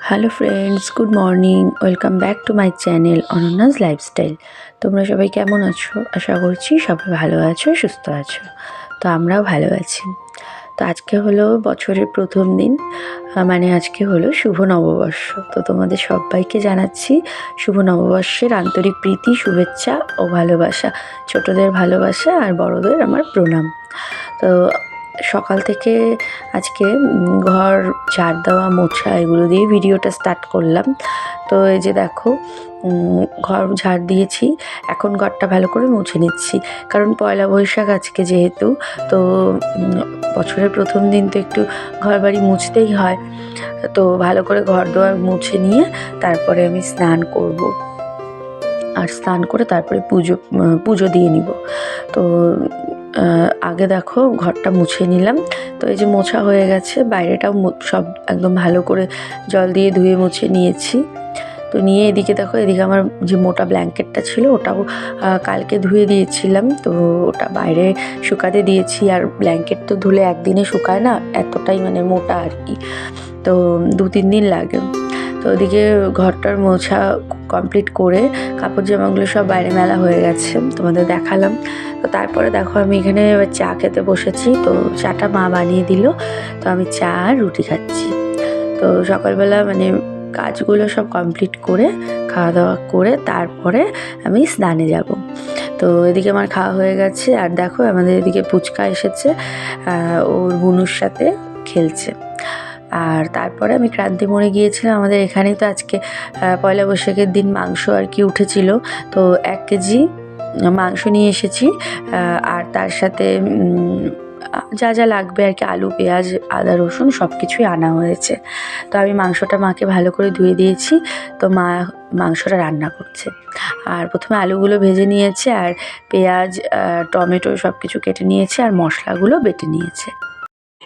Hello friends, good morning. Welcome back to my channel অনন্যাস lifestyle. তোমরা সবাই কেমন আছো? আশা করছি সবাই ভালো আছো, সুস্থ আছো। তো আমরাও ভালো আছি। তো আজকে হলো বছরের প্রথম দিন, মানে আজকে হলো শুভ নববর্ষ। তো তোমাদের সবাইকে জানাচ্ছি শুভ নববর্ষের আন্তরিক প্রীতি, শুভেচ্ছা ও ভালোবাসা। ছোটদের ভালোবাসা আর বড়দের আমার প্রণাম। তো সকাল থেকে আজকে ঘর ঝাড় দেওয়া, মোছা এগুলো দিয়ে ভিডিওটা স্টার্ট করলাম। তো এই যে দেখো, ঘর ঝাড় দিয়েছি, এখন ঘরটা ভালো করে মুছে নিচ্ছি। কারণ পয়লা বৈশাখ আজকে যেহেতু, তো বছরের প্রথম দিন তো একটু ঘর বাড়ি মুছতেই হয়। তো ভালো করে ঘর দোয়ার মুছে নিয়ে তারপরে আমি স্নান করব, আর স্নান করে তারপরে পুজো দিয়ে নিব। তো আগে দেখো ঘরটা মুছে নিলাম। তো এই যে মোছা হয়ে গেছে, বাইরেটাও সব একদম ভালো করে জল দিয়ে ধুয়ে মুছে নিয়েছি। তো নিয়ে এদিকে দেখো, এদিকে আমার যে মোটা ব্ল্যাঙ্কেটটা ছিল ওটাও কালকে ধুয়ে দিয়েছিলাম। তো ওটা বাইরে শুকাতে দিয়েছি। আর ব্ল্যাঙ্কেট তো ধুলে একদিনে শুকায় না, এতটাই মানে মোটা আর কি। তো 2-3 দিন লাগে। তো ওদিকে ঘরটার মোছা কমপ্লিট করে কাপড় জামাগুলো সব বাইরে মেলা হয়ে গেছে, তোমাদের দেখালাম। তো তারপরে দেখো আমি এখানে চা খেতে বসেছি। তো চাটা মা বানিয়ে দিল, তো আমি চা আর রুটি খাচ্ছি। তো সকালবেলা মানে কাজগুলো সব কমপ্লিট করে খাওয়া দাওয়া করে তারপরে আমি স্নানে যাব। তো এদিকে আমার খাওয়া হয়ে গেছে। আর দেখো আমাদের এদিকে পুচকা এসেছে, ওর বুনুর সাথে খেলছে। আর তারপরে আমি ক্রান্তি মোড়ে গিয়েছিলাম। আমাদের এখানেই তো আজকে পয়লা বৈশাখের দিন মাংস আর কি উঠেছিল। তো 1 কেজি মাংস নিয়ে এসেছি, আর তার সাথে যা যা লাগবে আর কি, আলু, পেঁয়াজ, আদা, রসুন সব কিছুই আনা হয়েছে। তো আমি মাংসটা মাকে ভালো করে ধুয়ে দিয়েছি। তো মা মাংসটা রান্না করছে। আর প্রথমে আলুগুলো ভেজে নিয়েছে, আর পেঁয়াজ, টমেটো সব কিছু কেটে নিয়েছে, আর মশলাগুলো বেটে নিয়েছে।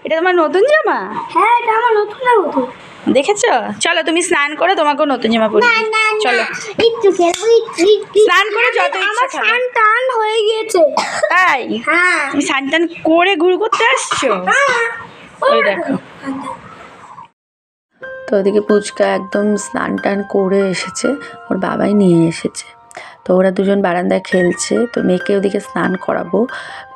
এটা তোমার নতুন জামা? হ্যাঁ, এটা আমার নতুন জামা তো। দেখেছো? চলো তুমি স্নান করে তোমাকেও নতুন জামা পরে দিই। চলো একটু খেলবো, স্নান করে যত ইচ্ছা খেলো। আমার টান হয়ে গিয়েছে। তাই? হ্যাঁ। তুমি স্নান টান করে ঘুর করতে আসছো? ওই দেখো। তো ওদিকে পুচকা একদম স্নান টান করে এসেছে, ওর বাবাই নিয়ে এসেছে। তো ওরা দুজন বারান্দায় খেলছে। তো মেয়েকে ওদিকে স্নান করাবো।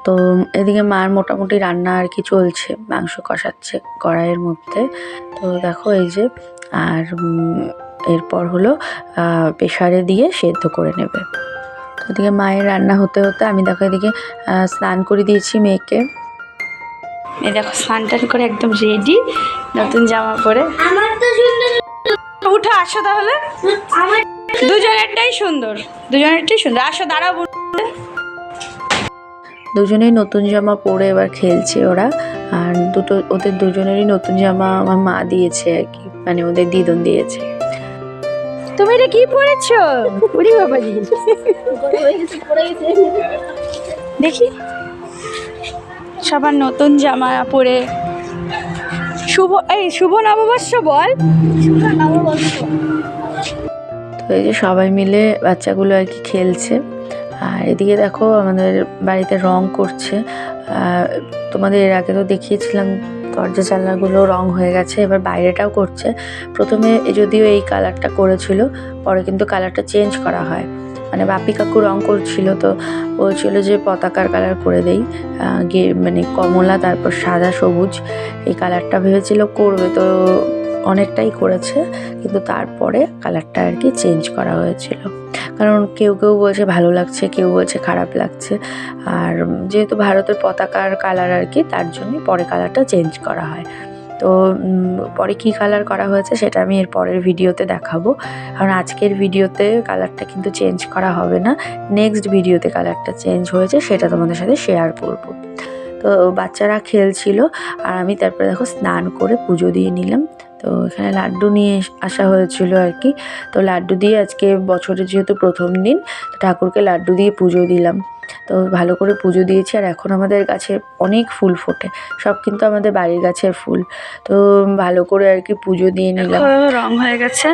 তো এদিকে মার মোটামুটি রান্না আর কি চলছে, মাংস কষাচ্ছে কড়াইয়ের মধ্যে। তো দেখো এই যে, আর এরপর হলো প্রেসারে দিয়ে সেদ্ধ করে নেবে। তো ওদিকে মায়ের রান্না হতে হতে আমি দেখো এদিকে স্নান করে দিয়েছি মেয়েকে। এই দেখো স্নান টান করে একদম রেডি, নতুন জামা পরে। আমার তো সুন্দর। উঠো, আসো তাহলে। আমার দুজনেরটাই সুন্দর, দুজনেরটাই সুন্দর। আসো, দাঁড়াও। দুজনেই নতুন জামা পরে এবার খেলছে ওরা। আর ওদের দুজনেরই নতুন জামা আমার মা দিয়েছে আর কি, মানে ওদের দিদন দিয়েছে। তুমি এটা কি পরেছো? উড়ি বাবা জি, দেখি সবার নতুন জামা পরে শুভ নববর্ষ বল। তো এই যে সবাই মিলে বাচ্চাগুলো আর কি খেলছে। আর এদিকে দেখো আমাদের বাড়িতে রং করছে। তোমাদের এর আগে তো দেখিয়েছিলাম দরজা জানলাগুলো রং হয়ে গেছে, এবার বাইরেটাও করছে। প্রথমে যদিও এই কালারটা করেছিল, পরে কিন্তু কালারটা চেঞ্জ করা হয়। মানে বাপি কাকু রং করছিল, তো বলছিল যে পতাকার কালার করে দেই, মানে কমলা, তারপর সাদা, সবুজ এই কালারটা ভেবেছিল করবে। তো অনেকটাই করেছে, কিন্তু তারপরে কালারটা আর কি চেঞ্জ করা হয়েছিল। কারণ কেউ কেউ বলছে ভালো লাগছে, কেউ বলছে খারাপ লাগছে। আর যেহেতু ভারতের পতাকার কালার আর কি, তার জন্যই পরে কালারটা চেঞ্জ করা হয়। তো পরে কী কালার করা হয়েছে সেটা আমি এর পরের ভিডিওতে দেখাবো। কারণ আজকের ভিডিওতে কালারটা কিন্তু চেঞ্জ করা হবে না, নেক্সট ভিডিওতে কালারটা চেঞ্জ হয়েছে সেটা তোমাদের সাথে শেয়ার করব। তো বাচ্চারা খেলছিল, আর আমি তারপরে দেখো স্নান করে পুজো দিয়ে নিলাম। তো এখানে লাড্ডু নিয়ে আসা হয়েছিল আর কি। তো লাড্ডু দিয়ে আজকে বছরের যেহেতু প্রথম দিন, তো ঠাকুরকে লাড্ডু দিয়ে পুজো দিলাম। তো ভালো করে পুজো দিয়েছি। আর এখন আমাদের গাছে অনেক ফুল ফোটে, সব কিন্তু আমাদের বাড়ির গাছের ফুল। তো ভালো করে আর কি পুজো দিয়ে নিলাম। রং হয়ে গেছে,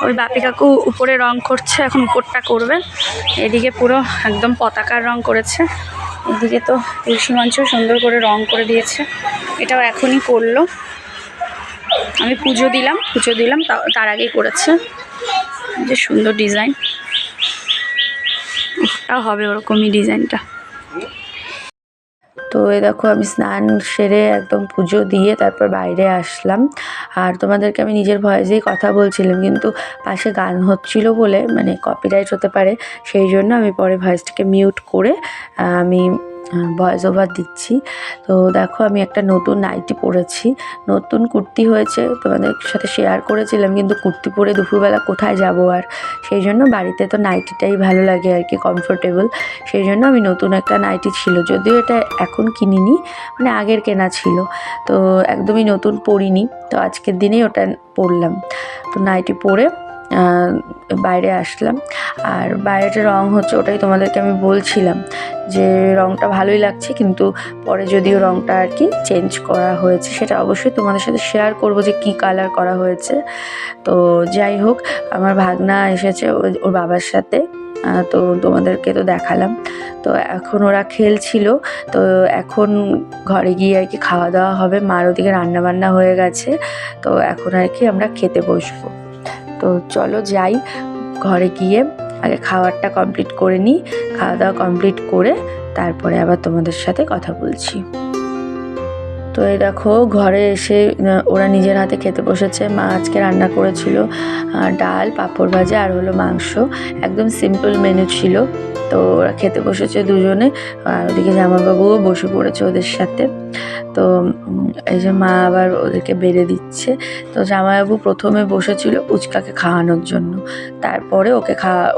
ওই বাপি কাকু উপরে রং করছে, এখন উপরটা করবে। এদিকে পুরো একদম পতাকার রং করেছে। এদিকে তো তুলসী মঞ্চ সুন্দর করে রং করে দিয়েছে, এটাও এখনই করলো। আমি পুজো দিলাম তার আগেই করেছে। যে সুন্দর ডিজাইন, ওটাও হবে ওরকমই ডিজাইনটা। তো এই দেখো আমি স্নান সেরে একদম পুজো দিয়ে তারপর বাইরে আসলাম। আর তোমাদেরকে আমি নিজের ভয়েসেই কথা বলছিলাম, কিন্তু পাশে গান হচ্ছিল বলে মানে কপিরাইট হতে পারে, সেই জন্য আমি পরে ভয়েসটাকে মিউট করে আমি ভয়েস ওভার দিচ্ছি। তো দেখো আমি একটা নতুন নাইটি পরেছি, নতুন কুর্তি হয়েছে, তোমাদের সাথে শেয়ার করেছিলাম, কিন্তু কুর্তি পরে দুপুরবেলা কোথায় যাব আর, সেই জন্য বাড়িতে তো নাইটিটাই ভালো লাগে আর কি, কমফোর্টেবল। সেই জন্য আমি নতুন একটা নাইটি ছিল, যদিও এটা এখন কিনিনি, মানে আগের কেনা ছিল, তো একদমই নতুন পরিনি, তো আজকের দিনেই ওটা পরলাম। তো নাইটি পরে বাইরে আসলাম। আর বাইরেটা রং হচ্ছে, ওটাই তোমাদেরকে আমি বলছিলাম যে রংটা ভালোই লাগছে, কিন্তু পরে যদিও রংটা আর কি চেঞ্জ করা হয়েছে, সেটা অবশ্যই তোমাদের সাথে শেয়ার করব যে কি কালার করা হয়েছে। তো যাই হোক, আমার ভাগনা এসেছে ওর বাবার সাথে, তো তোমাদেরকে তো দেখালাম। তো এখন ওরা খেলছিল, তো এখন ঘরে গিয়ে আর কি খাওয়া দাওয়া হবে, মার ওদিকে রান্নাবান্না হয়ে গেছে, তো এখন আর কি আমরা খেতে বসবো। তো চলো যাই, ঘরে গিয়ে আগে খাবারটা কমপ্লিট করে নিই, খাওয়া দাওয়া কমপ্লিট করে তারপরে আবার তোমাদের সাথে কথা বলছি। তো এই দেখো ঘরে এসে ওরা নিজের হাতে খেতে বসেছে। মা আজকে রান্না করেছিল ডাল, পাঁপড় ভাজা আর হলো মাংস, একদম সিম্পল মেনু ছিল। তো ওরা খেতে বসেছে দুজনে, আর ওদিকে জামাইবাবুও বসে পড়েছে ওদের সাথে। তো এই যে মা আবার ওদেরকে বেড়ে দিচ্ছে। তো জামাইবাবু প্রথমে বসেছিল উচকাকে খাওয়ানোর জন্য, তারপরে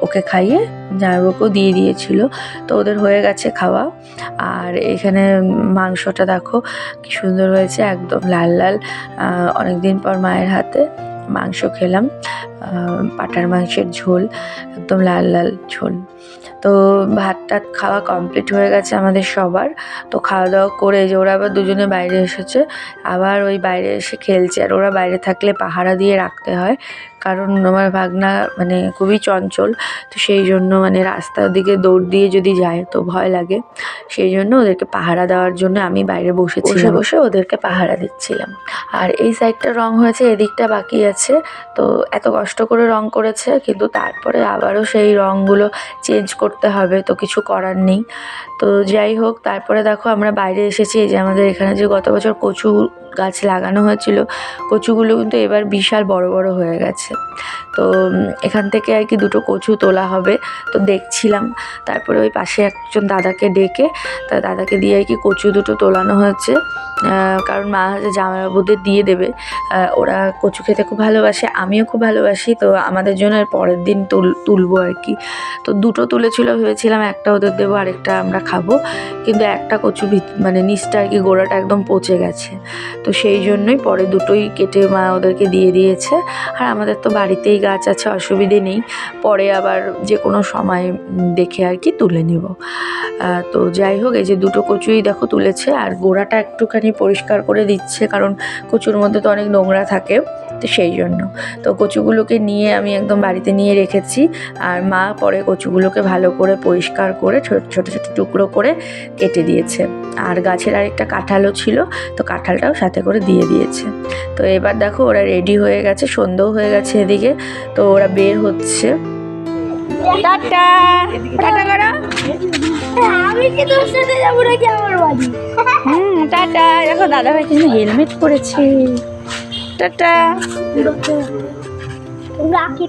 ওকে খাইয়ে জামাইবাবুকেও দিয়ে দিয়েছিল। তো ওদের হয়ে গেছে খাওয়া। আর এখানে মাংসটা দেখো কি সুন্দর হয়েছে, একদম লাল লাল, অনেকদিন পর মায়ের হাতে মাংস খেলাম, পাটার মাংসের ঝোল, একদম লাল লাল ঝোল। তো ভাত টাত খাওয়া কমপ্লিট হয়ে গেছে আমাদের সবার। তো খাওয়া দাওয়া করে যে ওরা আবার দুজনে বাইরে এসেছে, আবার ওই বাইরে এসে খেলছে। আর ওরা বাইরে থাকলে পাহারা দিয়ে রাখতে হয়, কারণ আমার ভাগনা মানে খুবই চঞ্চল, তো সেই জন্য মানে রাস্তার দিকে দৌড় দিয়ে যদি যায় তো ভয় লাগে, সেই জন্য ওদেরকে পাহারা দেওয়ার জন্য আমি বাইরে বসে বসে ওদেরকে পাহারা দিচ্ছিলাম। আর এই সাইডটা রং হয়েছে, এদিকটা বাকি আছে। তো এত কষ্ট করে রং করেছে, কিন্তু তারপরে আবারও সেই রঙগুলো চেঞ্জ করতে হবে, তো কিছু করার নেই। তো যাই হোক, তারপরে দেখো আমরা বাইরে এসেছি। এই যে আমাদের এখানে যে গত বছর কচু গাছ লাগানো হয়েছিল, কচুগুলো কিন্তু এবার বিশাল বড় বড় হয়ে গেছে। তো এখান থেকে আর কি দুটো কচু তোলা হবে, তো দেখছিলাম। তারপরে ওই পাশে একজন দাদাকে ডেকে, তা দাদাকে দিয়ে আর কি কচু দুটো তোলানো হয়েছে, কারণ মা হচ্ছে জামাইবাবুদের দিয়ে দেবে। ওরা কচু খেতে খুব ভালোবাসে, আমিও খুব ভালোবাসি, তো আমাদের জন্য এর পরের দিন তুলবো আর কি। তো দুটো তুলেছিল, ভেবেছিলাম একটা ওদের দেবো, আরেকটা আমরা খাবো, কিন্তু একটা কচু মানে নিচটা আর কি গোড়াটা একদম পচে গেছে, তো সেই জন্যই পরে দুটোই কেটে মা ওদেরকে দিয়ে দিয়েছে। আর আমাদের তো বাড়িতেই গাছ আছে, অসুবিধে নেই, পরে আবার যে কোনো সময় দেখে আর কি তুলে নেব। তো যাই হোক, এই যে দুটো কচুই দেখো তুলেছে, আর গোড়াটা একটুখানি পরিষ্কার করে দিচ্ছে, কারণ কচুর মধ্যে তো অনেক নোংরা থাকে, তো সেই জন্য। তো কচুগুলোকে নিয়ে আমি একদম বাড়িতে নিয়ে রেখেছি, আর মা পরে কচুগুলোকে ভালো করে পরিষ্কার করে ছোট ছোট টুকরো করে কেটে দিয়েছে। আর গাছের আরেকটা কাঁঠালও ছিল, তো কাঁঠালটাও সাথে করে দিয়ে দিয়েছে। তো এবার দেখো ওরা রেডি হয়ে গেছে, সন্ধ্যেও হয়ে গেছে এদিকে, তো ওরা বের হচ্ছে। টাটা টাটা করো। আমি কি তোর সাথে যাবো নাকি আমার বাড়ি? টাটা। দেখো দাদা ভাই কিন্তু হেলমেট পরেছে। টাটা। রাখি।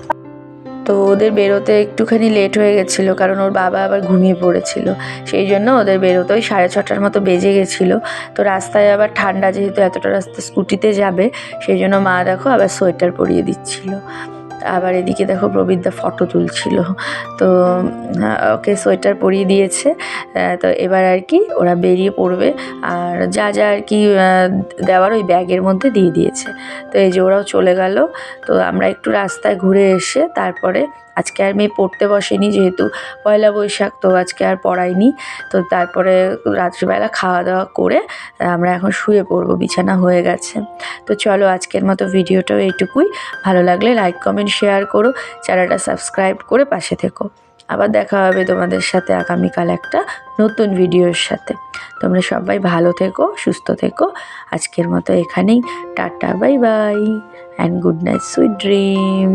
তো ওদের বেরোতে একটুখানি লেট হয়ে গেছিলো, কারণ ওর বাবা আবার ঘুমিয়ে পড়েছিল, সেই জন্য ওদের বেরোতে ওই 6:30 মতো বেজে গেছিলো। তো রাস্তায় আবার ঠান্ডা, যেহেতু এতটা রাস্তা স্কুটিতে যাবে, সেই জন্য মা দেখো আবার সোয়েটার পরিয়ে দিচ্ছিল। আবার এদিকে দেখো প্রবীরদা ফটো তুলছিল, তো ওকে সোয়েটার পরিয়ে দিয়েছে। তো এবার আর কি ওরা বেরিয়ে পড়বে, আর যা যা আর কি দেওয়ার ওই ব্যাগের মধ্যে দিয়ে দিয়েছে। তো এই যে ওরাও চলে গেল। তো আমরা একটু রাস্তায় ঘুরে এসে তারপরে, আজকে আর মেয়ে পড়তে বসেনি, যেহেতু পয়লা বৈশাখ, তো আজকে আর পড়াইনি। তো তারপরে রাত্রিবেলা খাওয়া দাওয়া করে আমরা এখন শুয়ে পড়বো, বিছানা হয়ে গেছে। তো চলো আজকের মতো ভিডিওটাও এইটুকুই। ভালো লাগলে লাইক কমেন্ট শেয়ার করো, চ্যানেলটা সাবস্ক্রাইব করে পাশে থেকো। আবার দেখা হবে তোমাদের সাথে আগামীকাল একটা নতুন ভিডিওর সাথে। তোমরা সবাই ভালো থেকো, সুস্থ থেকো। আজকের মতো এখানেই tata, bye bye and good night, sweet dream.